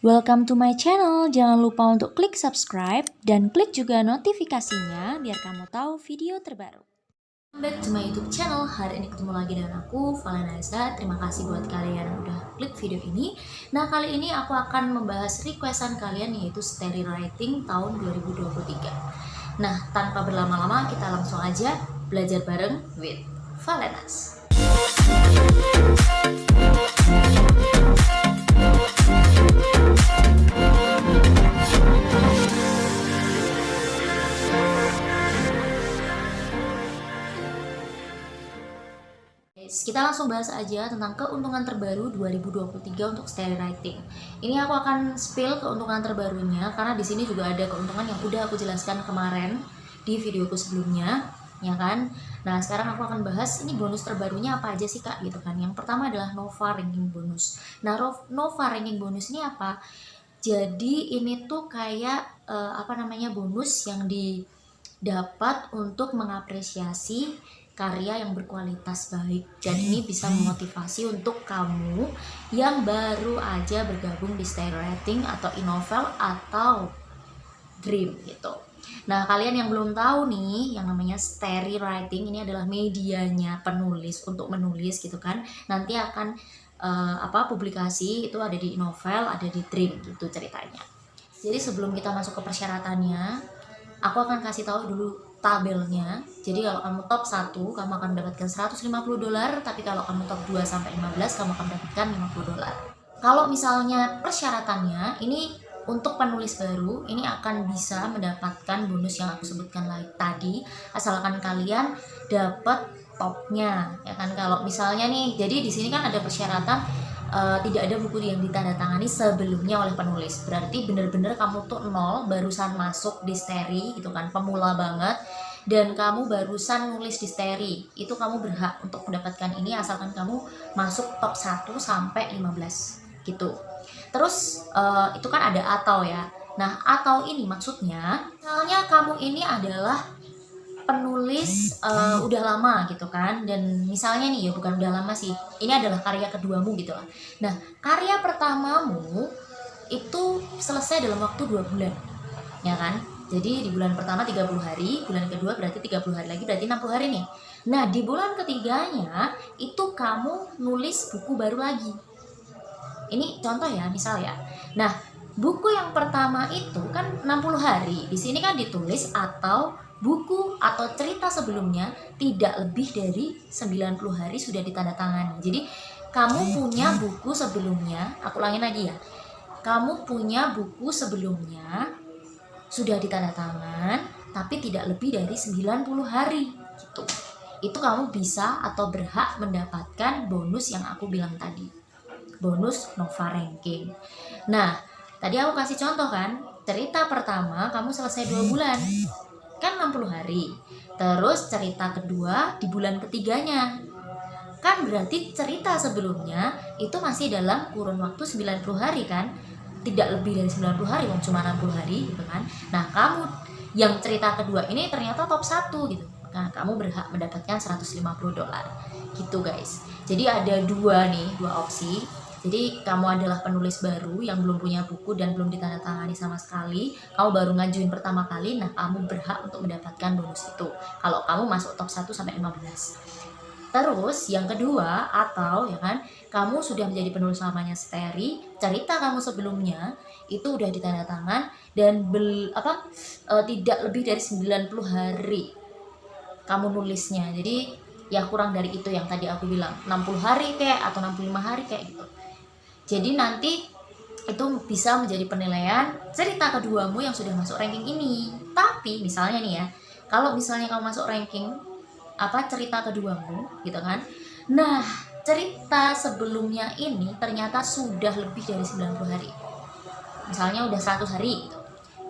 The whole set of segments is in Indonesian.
Welcome to my channel, jangan lupa untuk klik subscribe dan klik juga notifikasinya biar kamu tahu video terbaru. Welcome back to my YouTube channel. Hari ini ketemu lagi dengan aku, Valenaiza. Terima kasih buat kalian yang udah klik video ini. Nah, kali ini aku akan membahas requestan kalian yaitu story writing tahun 2023. Nah, tanpa berlama-lama kita langsung aja belajar bareng with Valenaiza. Kita langsung bahas aja tentang keuntungan terbaru 2023 untuk story writing. Ini aku akan spill keuntungan terbarunya karena di sini juga ada keuntungan yang udah aku jelaskan kemarin di videoku sebelumnya, ya kan? Nah, sekarang aku akan bahas ini bonus terbarunya apa aja sih, Kak, gitu kan. Yang pertama adalah Nova Ranking Bonus. Nah, Nova Ranking Bonus ini apa? Jadi ini tuh kayak bonus yang didapat untuk mengapresiasi karya yang berkualitas baik, dan ini bisa memotivasi untuk kamu yang baru aja bergabung di story writing atau e-novel atau dream gitu. Nah, kalian yang belum tahu nih, yang namanya story writing ini adalah medianya penulis untuk menulis gitu kan. Nanti akan publikasi itu ada di e-novel, ada di dream gitu ceritanya. Jadi sebelum kita masuk ke persyaratannya, aku akan kasih tahu dulu tabelnya. Jadi kalau kamu top 1, kamu akan mendapatkan $150, tapi kalau kamu top 2 sampai 15, kamu akan mendapatkan $50. Kalau misalnya persyaratannya, ini untuk penulis baru, ini akan bisa mendapatkan bonus yang aku sebutkan tadi, asalkan kalian dapat topnya, ya kan? Kalau misalnya nih, jadi di sini kan ada persyaratan tidak ada buku yang ditandatangani sebelumnya oleh penulis. Berarti bener-bener kamu tuh nol, barusan masuk di story gitu kan, pemula banget, dan kamu barusan nulis di story, itu kamu berhak untuk mendapatkan ini asalkan kamu masuk top 1 sampai 15 gitu. Terus itu kan ada atau ya. Nah, atau ini maksudnya misalnya kamu ini adalah penulis udah lama gitu kan, dan misalnya nih ya, bukan udah lama sih, ini adalah karya keduamu gitu lah. Nah, karya pertamamu itu selesai dalam waktu 2 bulan, ya kan? Jadi di bulan pertama 30 hari, bulan kedua berarti 30 hari lagi, berarti 60 hari nih. Nah, di bulan ketiganya itu kamu nulis buku baru lagi. Ini contoh ya, misal ya. Nah, buku yang pertama itu kan 60 hari. Di sini kan ditulis atau buku atau cerita sebelumnya tidak lebih dari 90 hari sudah ditandatangani. Jadi kamu punya buku sebelumnya, aku ulangin lagi ya. Kamu punya buku sebelumnya sudah ditandatangan tapi tidak lebih dari 90 hari gitu. Itu kamu bisa atau berhak mendapatkan bonus yang aku bilang tadi. Bonus Nova Ranking. Nah, tadi aku kasih contoh kan, cerita pertama kamu selesai 2 bulan. Kan 60 hari. Terus cerita kedua di bulan ketiganya. Kan berarti cerita sebelumnya itu masih dalam kurun waktu 90 hari kan? Tidak lebih dari 90 hari, cuma 60 hari gitu kan. Nah, kamu yang cerita kedua ini ternyata top 1 gitu. Nah, kamu berhak mendapatkan $150 gitu guys. Jadi ada dua opsi. Jadi kamu adalah penulis baru yang belum punya buku dan belum ditandatangani sama sekali, kamu baru ngajuin pertama kali, nah kamu berhak untuk mendapatkan bonus itu kalau kamu masuk top 1 sampai 15. Terus yang kedua, atau ya kan, kamu sudah menjadi penulis lamanya story, cerita kamu sebelumnya itu udah ditandatangan dan tidak lebih dari 90 hari kamu nulisnya. Jadi ya kurang dari itu yang tadi aku bilang, 60 hari kayak atau 65 hari kayak gitu. Jadi nanti itu bisa menjadi penilaian cerita keduamu yang sudah masuk ranking ini. Tapi misalnya nih ya, kalau misalnya kamu masuk ranking cerita keduamu gitu kan, nah cerita sebelumnya ini ternyata sudah lebih dari 90 hari, misalnya udah 100 hari gitu,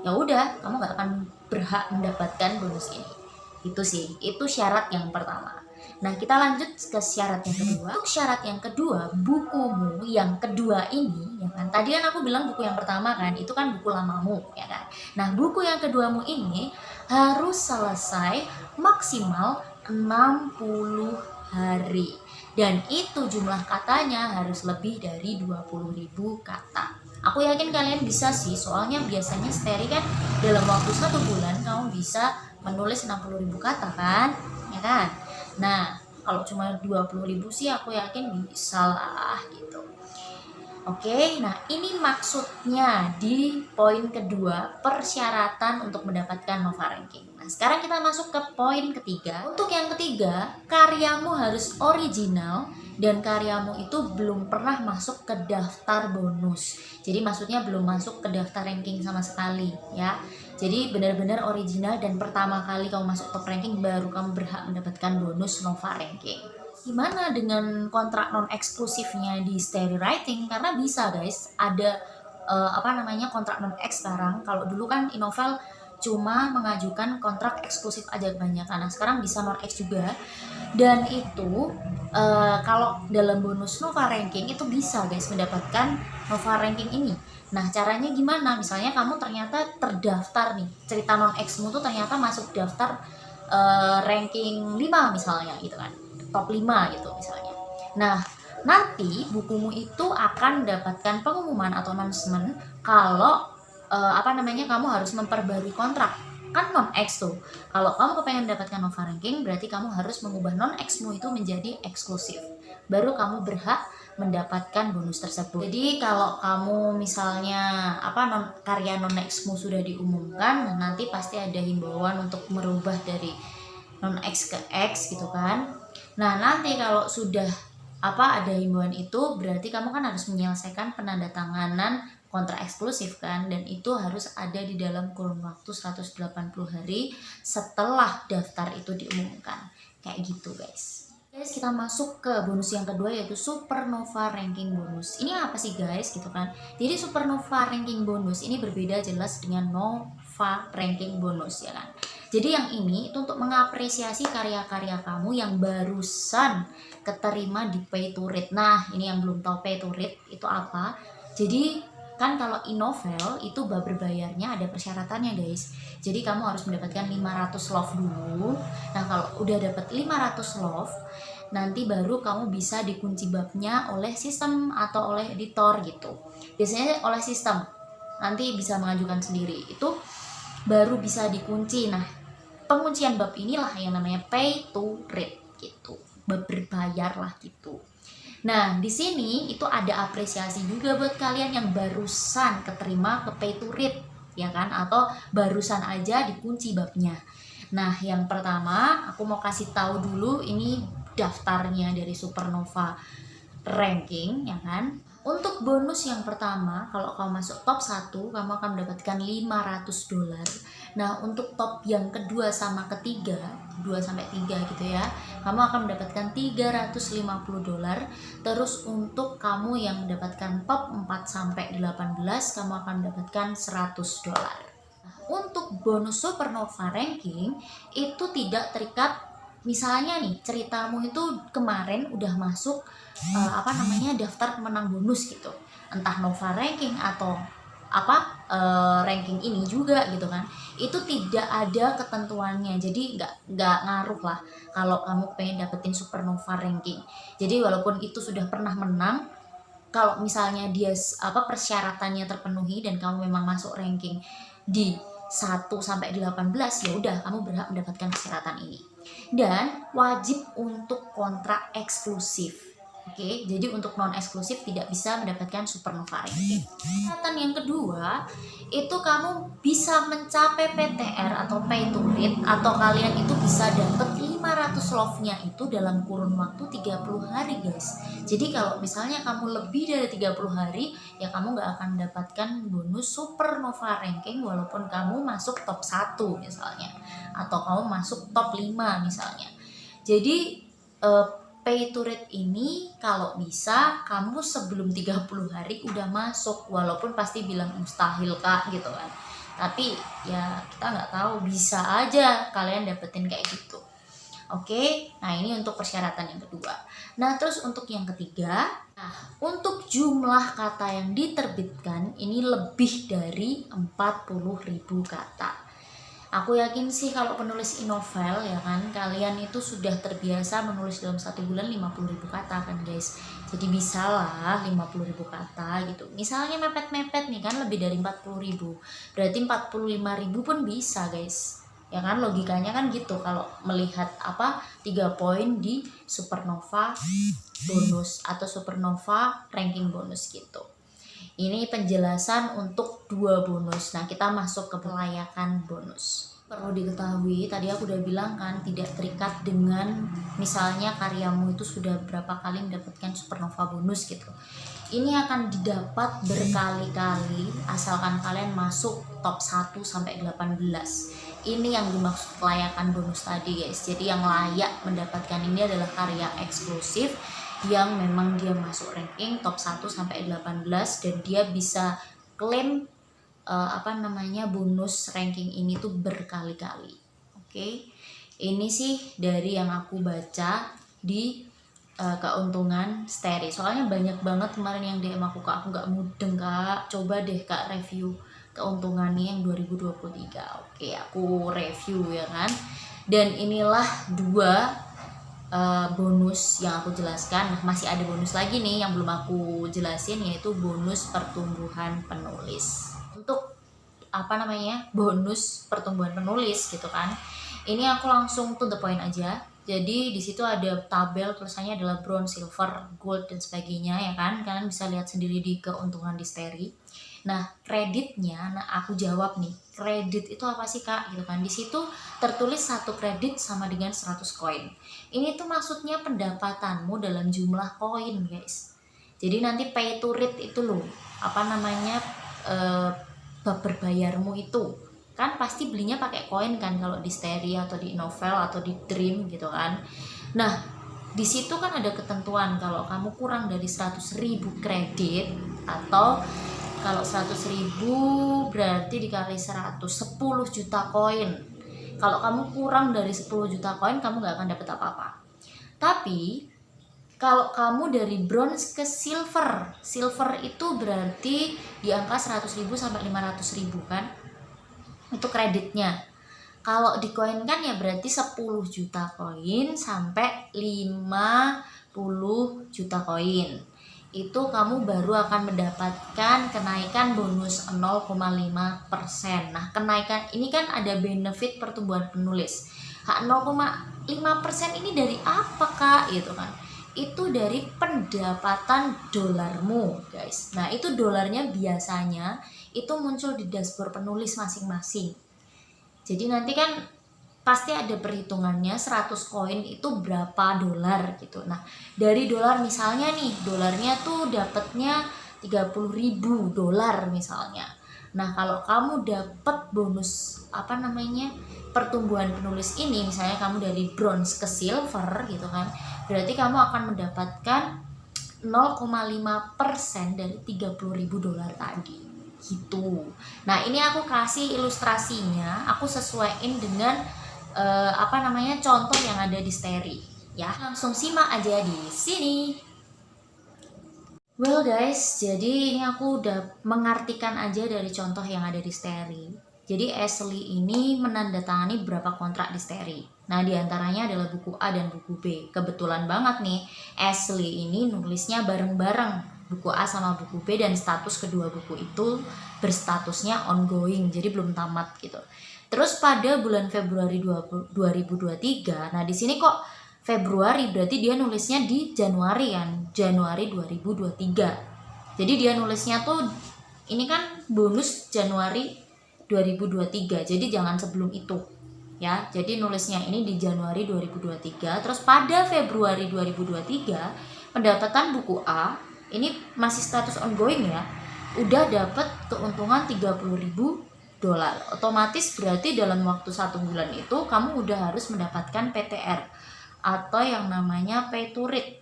ya udah kamu gak akan berhak mendapatkan bonus ini. Itu sih, itu syarat yang pertama. Nah, kita lanjut ke syarat yang kedua. Untuk syarat yang kedua, bukumu yang kedua ini, ya kan? Tadi kan aku bilang buku yang pertama kan, itu kan buku lamamu, ya kan? Nah, buku yang keduamu ini harus selesai maksimal 60 hari. Dan itu jumlah katanya harus lebih dari 20.000 kata. Aku yakin kalian bisa sih, soalnya biasanya Steri kan dalam waktu 1 bulan kamu bisa menulis 60.000 kata kan, ya kan? Nah, kalau cuma 20.000 sih aku yakin bisa lah gitu. Oke, nah ini maksudnya di poin kedua, persyaratan untuk mendapatkan Nova Ranking. Nah, sekarang kita masuk ke poin ketiga. Untuk yang ketiga, karyamu harus original dan karyamu itu belum pernah masuk ke daftar bonus. Jadi maksudnya belum masuk ke daftar ranking sama sekali ya. Jadi benar-benar original dan pertama kali kamu masuk top ranking baru kamu berhak mendapatkan bonus Nova Ranking. Gimana dengan kontrak non eksklusifnya di Steri Writing? Karena bisa guys, ada kontrak non eks sekarang. Kalau dulu kan Inovel cuma mengajukan kontrak eksklusif aja kebanyakan. Nah sekarang bisa non eks juga. Dan itu kalau dalam bonus Nova Ranking itu bisa guys mendapatkan Nova Ranking ini. Nah caranya gimana? Misalnya kamu ternyata terdaftar nih, cerita non eksmu tuh ternyata masuk daftar ranking 5 misalnya gitu kan, top 5 gitu misalnya. Nah nanti bukumu itu akan mendapatkan pengumuman atau announcement kalau kamu harus memperbarui kontrak. Kan non eks tuh, kalau kamu kepengen mendapatkan Nova Ranking berarti kamu harus mengubah non eksmu itu menjadi eksklusif, baru kamu berhak mendapatkan bonus tersebut. Jadi kalau kamu misalnya karya non eksmu sudah diumumkan, nanti pasti ada himbauan untuk merubah dari non eks ke eks gitu kan. Nah nanti kalau sudah ada himbauan itu berarti kamu kan harus menyelesaikan penandatanganan kontrak eksklusif kan, dan itu harus ada di dalam kurun waktu 180 hari setelah daftar itu diumumkan. Kayak gitu guys. Guys, kita masuk ke bonus yang kedua yaitu Supernova Ranking Bonus. Ini apa sih guys gitu kan? Jadi Supernova Ranking Bonus ini berbeda jelas dengan Nova Ranking Bonus ya kan. Jadi yang ini itu untuk mengapresiasi karya-karya kamu yang barusan keterima di Pay to Read. Nah, ini yang belum tahu Pay to Read itu apa. Jadi kan kalau Inovel itu berbayarnya ada persyaratannya guys. Jadi kamu harus mendapatkan 500 love dulu. Nah kalau udah dapat 500 love, nanti baru kamu bisa dikunci babnya oleh sistem atau oleh editor gitu. Biasanya oleh sistem, nanti bisa mengajukan sendiri, itu baru bisa dikunci. Nah penguncian bab inilah yang namanya Pay to Read gitu, bab berbayar lah gitu. Nah, di sini itu ada apresiasi juga buat kalian yang barusan keterima ke Pay to Read, ya kan? Atau barusan aja dikunci babnya. Nah, yang pertama aku mau kasih tahu dulu ini daftarnya dari Supernova Ranking, ya kan? Untuk bonus yang pertama, kalau kamu masuk top 1, kamu akan mendapatkan $500. Nah, untuk top yang kedua sama ketiga, 2 sampai 3 gitu ya, kamu akan mendapatkan $350. Terus untuk kamu yang mendapatkan top 4 sampai 18, kamu akan mendapatkan $100. Nah, untuk bonus Supernova Ranking itu tidak terikat. Misalnya nih ceritamu itu kemarin udah masuk daftar pemenang bonus gitu, entah Nova Ranking atau ranking ini juga gitu kan, itu tidak ada ketentuannya, jadi nggak ngaruh lah kalau kamu pengen dapetin Supernova Ranking. Jadi walaupun itu sudah pernah menang, kalau misalnya dia persyaratannya terpenuhi dan kamu memang masuk ranking di 1 sampai 18, ya udah kamu berhak mendapatkan persyaratan ini. Dan wajib untuk kontrak eksklusif. Oke, jadi untuk non eksklusif tidak bisa mendapatkan Supernova Ranking. Persyaratan yang kedua itu kamu bisa mencapai PTR atau Pay to Read, atau kalian itu bisa dapat 500 love-nya itu dalam kurun waktu 30 hari guys. Jadi kalau misalnya kamu lebih dari 30 hari ya kamu nggak akan mendapatkan bonus Supernova Ranking walaupun kamu masuk top 1 misalnya, atau kamu masuk top 5 misalnya. Jadi Pay to Read ini kalau bisa kamu sebelum 30 hari udah masuk, walaupun pasti bilang mustahil kak gitu kan, tapi ya kita nggak tahu, bisa aja kalian dapetin kayak gitu. Oke, nah ini untuk persyaratan yang kedua. Nah terus untuk yang ketiga, nah untuk jumlah kata yang diterbitkan ini lebih dari 40.000 kata. Aku yakin sih kalau penulis e-novel ya kan, kalian itu sudah terbiasa menulis dalam 1 bulan 50.000 kata kan guys. Jadi bisa lah 50.000 kata gitu. Misalnya mepet-mepet nih kan lebih dari 40.000, berarti 45.000 pun bisa guys. Ya kan, logikanya kan gitu kalau melihat 3 poin di supernova bonus atau supernova ranking bonus gitu. Ini penjelasan untuk 2 bonus. Nah, kita masuk ke kelayakan bonus. Perlu diketahui, tadi aku udah bilang kan, tidak terikat dengan misalnya karyamu itu sudah berapa kali mendapatkan supernova bonus gitu. Ini akan didapat berkali-kali asalkan kalian masuk top 1 sampai 18. Ini yang dimaksud kelayakan bonus tadi guys. Jadi yang layak mendapatkan ini adalah karya eksklusif yang memang dia masuk ranking top 1 sampai 18 dan dia bisa klaim bonus ranking ini tuh berkali-kali. Oke. Ini sih dari yang aku baca di keuntungan Steri. Soalnya banyak banget kemarin yang DM aku, Kak, aku nggak mudeng, Kak. Coba deh Kak review keuntungannya yang 2023. Oke, aku review ya kan. Dan inilah 2 bonus yang aku jelaskan. Nah, masih ada bonus lagi nih yang belum aku jelasin, yaitu bonus pertumbuhan penulis. Untuk bonus pertumbuhan penulis gitu kan, ini aku langsung to the point aja. Jadi di situ ada tabel tulisannya adalah bronze, silver, gold dan sebagainya ya kan. Kalian bisa lihat sendiri di keuntungan di Steri. Nah, kreditnya, aku jawab nih, kredit itu apa sih Kak? Gitu kan. Di situ tertulis 1 kredit sama dengan 100 koin. Ini tuh maksudnya pendapatanmu dalam jumlah koin, guys. Jadi nanti pay to read itu loh, berbayarmu itu kan pasti belinya pakai koin kan kalau di Steri atau di novel atau di Dream gitu kan. Nah, di situ kan ada ketentuan kalau kamu kurang dari 100.000 kredit, atau kalau 100.000 berarti dikali 100, 10 juta koin. Kalau kamu kurang dari 10 juta koin, kamu nggak akan dapat apa-apa. Tapi kalau kamu dari bronze ke silver, silver itu berarti di angka 100.000 sampai 500.000 kan, itu kreditnya. Kalau di koin kan ya berarti 10 juta koin sampai 50 juta koin. Itu kamu baru akan mendapatkan kenaikan bonus 0,5%. Nah, kenaikan ini kan ada benefit pertumbuhan penulis. 0,5% ini dari apa Kak? Gitu kan. Itu dari pendapatan dolarmu, guys. Nah, itu dolarnya biasanya itu muncul di dashboard penulis masing-masing. Jadi nanti kan pasti ada perhitungannya 100 koin itu berapa dolar gitu. Nah, dari dolar misalnya nih, dolarnya tuh dapatnya 30.000 dolar misalnya. Nah, kalau kamu dapat bonus pertumbuhan penulis ini, misalnya kamu dari bronze ke silver gitu kan, berarti kamu akan mendapatkan 0,5% dari 30.000 dolar tadi gitu. Nah, ini aku kasih ilustrasinya, aku sesuaiin dengan contoh yang ada di Steri ya. Langsung simak aja di sini. Well guys, jadi ini aku udah mengartikan aja dari contoh yang ada di Steri. Jadi Ashley ini menandatangani beberapa kontrak di Steri. Nah, diantaranya adalah buku A dan buku B. Kebetulan banget nih, Ashley ini nulisnya bareng-bareng buku A sama buku B, dan status kedua buku itu berstatusnya ongoing, jadi belum tamat gitu. Terus pada bulan Februari 2023, nah di sini kok Februari, berarti dia nulisnya di Januari kan, Januari 2023. Jadi dia nulisnya tuh ini kan bonus Januari 2023, jadi jangan sebelum itu ya. Jadi nulisnya ini di Januari 2023. Terus pada Februari 2023 pendapatan buku A ini masih status ongoing ya, udah dapat keuntungan 30.000 dolar. Otomatis berarti dalam waktu 1 bulan itu kamu udah harus mendapatkan PTR atau yang namanya pay to read.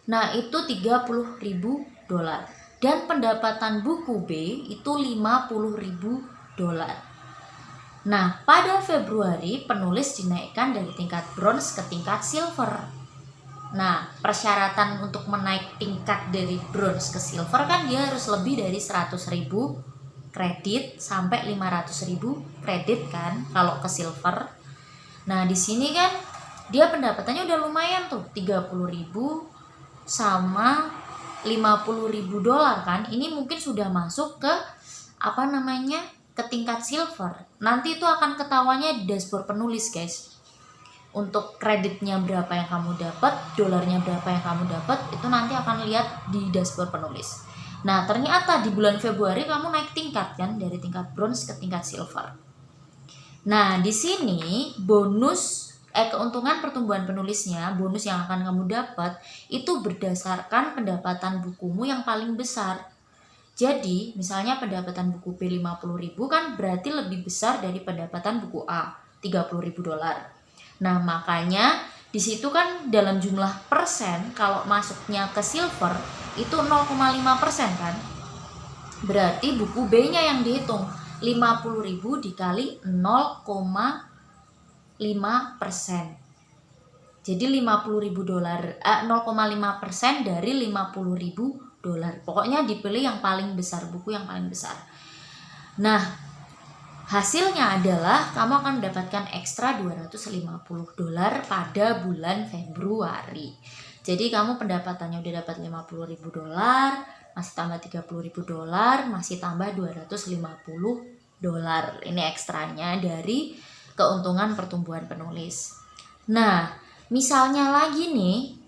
Nah, itu 30.000 dolar. Dan pendapatan buku B itu 50.000 dolar. Nah, pada Februari penulis dinaikkan dari tingkat bronze ke tingkat silver. Nah, persyaratan untuk menaik tingkat dari bronze ke silver kan dia harus lebih dari 100.000 kredit sampai 500.000 kredit kan kalau ke silver. Nah, di sini kan dia pendapatannya udah lumayan tuh, 30.000 sama 50.000 dolar kan. Ini mungkin sudah masuk ke ke tingkat silver. Nanti itu akan ketawanya di dashboard penulis, guys. Untuk kreditnya berapa yang kamu dapat, dolarnya berapa yang kamu dapat, itu nanti akan lihat di dashboard penulis. Nah, ternyata di bulan Februari kamu naik tingkat kan, dari tingkat bronze ke tingkat silver. Nah, di sini keuntungan pertumbuhan penulisnya, bonus yang akan kamu dapat itu berdasarkan pendapatan bukumu yang paling besar. Jadi, misalnya pendapatan buku B 50.000 kan berarti lebih besar dari pendapatan buku A 30.000 dolar. Nah, makanya di situ kan dalam jumlah persen kalau masuknya ke silver itu 0,5% kan. Berarti buku B-nya yang dihitung 50.000 dikali 0,5%. Jadi 50.000 dolar, 0,5% dari 50.000 dolar. Pokoknya dipilih yang paling besar, buku yang paling besar. Nah, hasilnya adalah kamu akan mendapatkan ekstra 250 dolar pada bulan Februari. Jadi kamu pendapatannya udah dapat 50.000 dolar, masih tambah 30.000 dolar, masih tambah 250 dolar. Ini ekstranya dari keuntungan pertumbuhan penulis. Nah, misalnya lagi nih,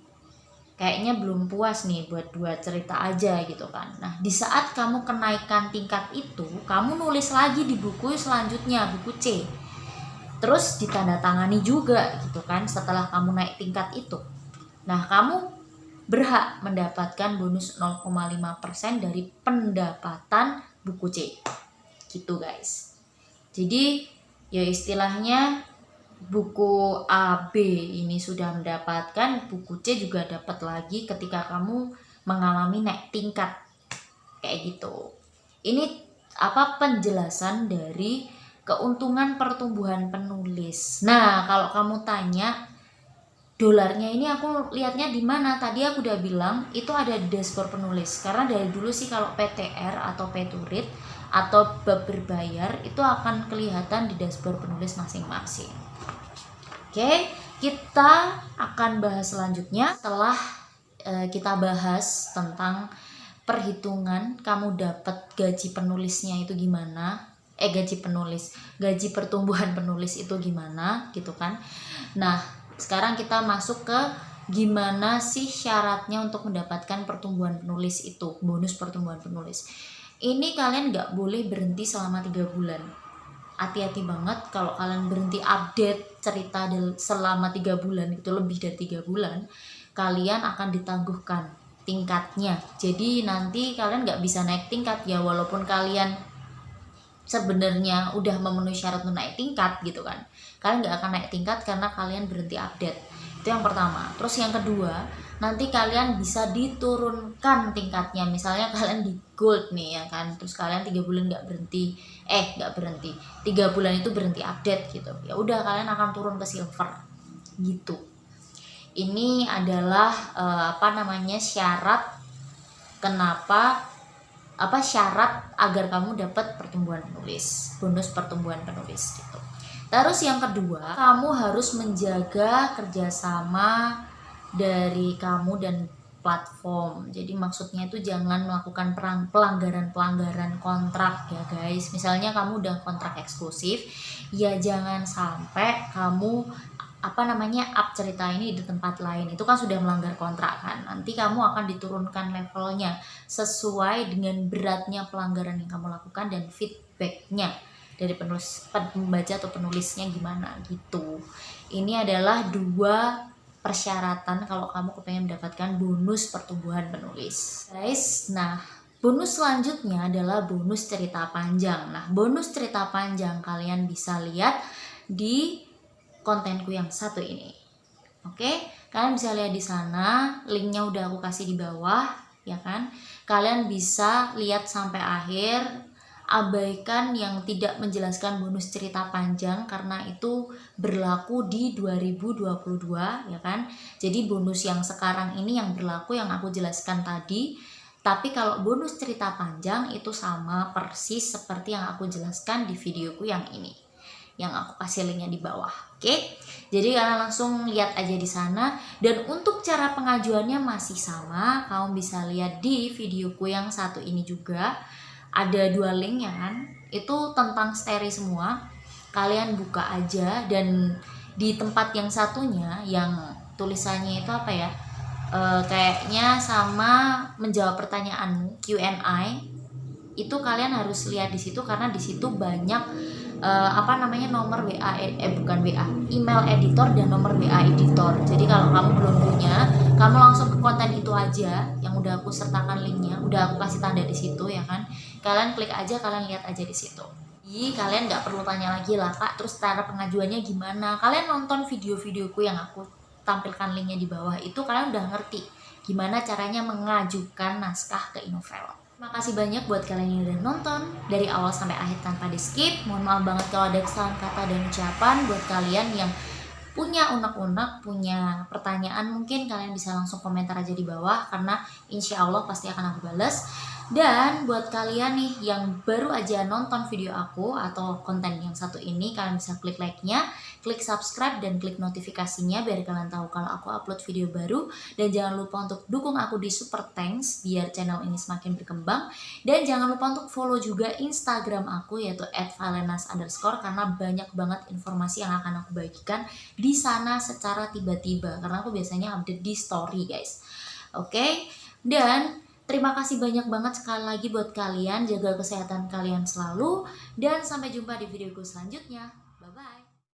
kayaknya belum puas nih buat 2 cerita aja gitu kan. Nah, di saat kamu kenaikan tingkat itu, kamu nulis lagi di buku selanjutnya, buku C. Terus ditandatangani juga gitu kan setelah kamu naik tingkat itu. Nah, kamu berhak mendapatkan bonus 0,5% dari pendapatan buku C. Gitu, guys. Jadi, ya istilahnya buku A, B ini sudah mendapatkan, buku C juga dapat lagi ketika kamu mengalami naik tingkat. Kayak gitu. Ini penjelasan dari keuntungan pertumbuhan penulis. Nah, kalau kamu tanya dolarnya ini aku lihatnya di mana? Tadi aku udah bilang itu ada di dashboard penulis. Karena dari dulu sih kalau PTR atau pay to read atau bab berbayar itu akan kelihatan di dashboard penulis masing-masing. Oke, kita akan bahas selanjutnya setelah kita bahas tentang perhitungan kamu dapat gaji penulisnya itu gimana. Gaji pertumbuhan penulis itu gimana gitu kan. Nah, sekarang kita masuk ke gimana sih syaratnya untuk mendapatkan pertumbuhan penulis itu, bonus pertumbuhan penulis. Ini kalian nggak boleh berhenti selama 3 bulan. Hati-hati banget kalau kalian berhenti update cerita selama 3 bulan, itu lebih dari 3 bulan, kalian akan ditangguhkan tingkatnya. Jadi nanti kalian nggak bisa naik tingkat ya, walaupun kalian sebenarnya udah memenuhi syarat untuk naik tingkat gitu kan. Kalian nggak akan naik tingkat karena kalian berhenti update. Itu yang pertama. Terus yang kedua, nanti kalian bisa diturunkan tingkatnya. Misalnya kalian di gold nih ya kan, terus kalian 3 bulan nggak berhenti, 3 bulan itu berhenti update gitu. Ya udah, kalian akan turun ke silver gitu. Ini adalah syarat syarat agar kamu dapat pertumbuhan penulis, bonus pertumbuhan penulis gitu. Terus yang kedua, kamu harus menjaga kerjasama dari kamu dan platform. Jadi maksudnya itu jangan melakukan pelanggaran kontrak ya guys. Misalnya kamu udah kontrak eksklusif, ya jangan sampai kamu up cerita ini di tempat lain. Itu kan sudah melanggar kontrak kan. Nanti kamu akan diturunkan levelnya sesuai dengan beratnya pelanggaran yang kamu lakukan dan feedbacknya dari pembaca atau penulisnya gimana gitu. Ini adalah 2 persyaratan kalau kamu kepengen mendapatkan bonus pertumbuhan penulis, guys. Nah, bonus selanjutnya adalah bonus cerita panjang. Nah, bonus cerita panjang kalian bisa lihat di kontenku yang satu ini. Oke, kalian bisa lihat di sana, linknya udah aku kasih di bawah, ya kan? Kalian bisa lihat sampai akhir. Abaikan yang tidak menjelaskan bonus cerita panjang karena itu berlaku di 2022 ya kan. Jadi bonus yang sekarang ini yang berlaku yang aku jelaskan tadi Tapi kalau bonus cerita panjang itu sama persis seperti yang aku jelaskan di videoku yang ini, yang aku kasih linknya di bawah. Oke, jadi kalian langsung lihat aja di sana. Dan untuk cara pengajuannya masih sama, kamu bisa lihat di videoku yang satu ini juga. Ada 2 link ya kan, itu tentang steri semua. Kalian buka aja, dan di tempat yang satunya yang tulisannya itu apa ya, kayaknya sama menjawab pertanyaanmu, Q&A, itu kalian harus lihat di situ karena di situ banyak nomor WA, bukan WA, email editor dan nomor WA editor. Jadi kalau kamu belum punya, kamu langsung ke konten itu aja yang udah aku sertakan linknya, udah aku kasih tanda di situ ya kan. Kalian klik aja, kalian lihat aja di situ. Jadi kalian nggak perlu tanya lagi lah kak, terus cara pengajuannya gimana. Kalian nonton video-videoku yang aku tampilkan linknya di bawah itu, kalian udah ngerti gimana caranya mengajukan naskah ke Innovel. Terima kasih banyak buat kalian yang udah nonton dari awal sampai akhir tanpa di skip. Mohon maaf banget kalau ada kesalahan kata dan ucapan. Buat kalian yang punya unek-unek, punya pertanyaan, mungkin kalian bisa langsung komentar aja di bawah, karena insya Allah pasti akan aku balas. Dan buat kalian nih yang baru aja nonton video aku atau konten yang satu ini, kalian bisa klik like-nya, klik subscribe, dan klik notifikasinya biar kalian tahu kalau aku upload video baru. Dan jangan lupa untuk dukung aku di Super Thanks biar channel ini semakin berkembang. Dan jangan lupa untuk follow juga Instagram aku, yaitu @valenas_, karena banyak banget informasi yang akan aku bagikan di sana secara tiba-tiba, karena aku biasanya update di story guys. Oke, dan terima kasih banyak banget sekali lagi buat kalian. Jaga kesehatan kalian selalu, dan sampai jumpa di videoku selanjutnya. Bye bye.